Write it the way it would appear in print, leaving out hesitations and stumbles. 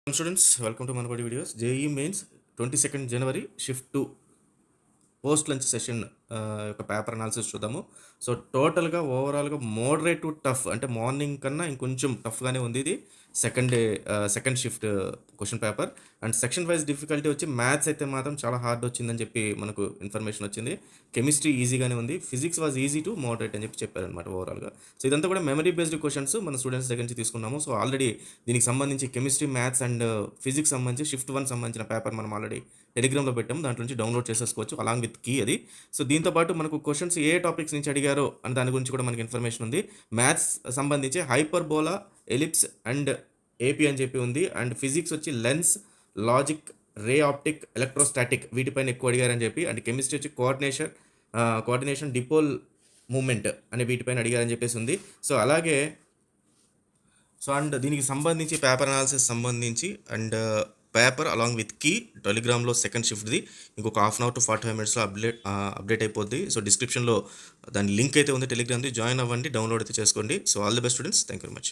Students welcome to Manabadi videos. JEE mains 22nd January shift 2 post lunch session యొక్క paper analysis చూద్దాము. So టోటల్గా ఓవరాల్గా moderate to tough, అంటే morning కన్నా ఇంకొంచెం టఫ్గానే ఉంది ఇది. Second shift question paper and section wise difficulty వచ్చి మ్యాథ్స్ అయితే మాత్రం చాలా హార్డ్ వచ్చిందని చెప్పి మనకు ఇన్ఫర్మేషన్ వచ్చింది. కెమిస్ట్రీ ఈజీగానే ఉంది, physics was easy to moderate అని చెప్పి చెప్పారనమాట ఓవరాల్గా. సో ఇదంతా కూడా మెమరీ బేస్డ్ క్వశ్చన్స్ మన స్టూడెంట్స్ దగ్గర నుంచి తీసుకున్నాము. సో ఆల్రెడీ దీనికి సంబంధించి కెమిస్ట్రీ, మ్యాథ్స్ అండ్ ఫిజిక్స్ సంబంధించి షిఫ్ట్ 1 సంబంధించిన పేపర్ మనం ఆల్రెడీ టెలిగ్రామ్లో పెట్టాము, దాంట్లో నుంచి డౌన్లోడ్ చేసేసుకోవచ్చు అలాంగ్ విత్ కీ అది. సో దీంతో పాటు మనకు క్వశ్చన్స్ ఏ టాపిక్స్ నుంచి అడిగారో అని దాని గురించి కూడా మనకి ఇన్ఫర్మేషన్ ఉంది. మ్యాథ్స్ సంబంధించి హైపర్బోలా, ఎలిప్స్ అండ్ ఏపీ అని చెప్పి ఉంది. అండ్ ఫిజిక్స్ వచ్చి లెన్స్, లాజిక్, రే ఆప్టిక్, ఎలక్ట్రోస్టాటిక్ వీటిపైన ఎక్కువ అడిగారని చెప్పి. అండ్ కెమిస్ట్రీ వచ్చి కోఆర్డినేషన్, డిపోల్ మూమెంట్ అనే వీటిపైన అడిగారని చెప్పేసి ఉంది. సో అలాగే అండ్ దీనికి సంబంధించి పేపర్ అనాలిసిస్ సంబంధించి and paper along with key టెలిగ్రామ్లో సెకండ్ షిఫ్ట్ది ఇంకొక హాఫ్ అన్ అవర్ టు 45 మినిట్స్లో అప్డేట్ అయిపోద్ది. సో డిస్క్రిప్షన్లో దాని లింక్ అయితే ఉంది టెలిగ్రామ్ది, జాయిన్ అవ్వండి, డౌన్లోడ్ అయితే చేసుకోండి. So all the best students, thank you very much.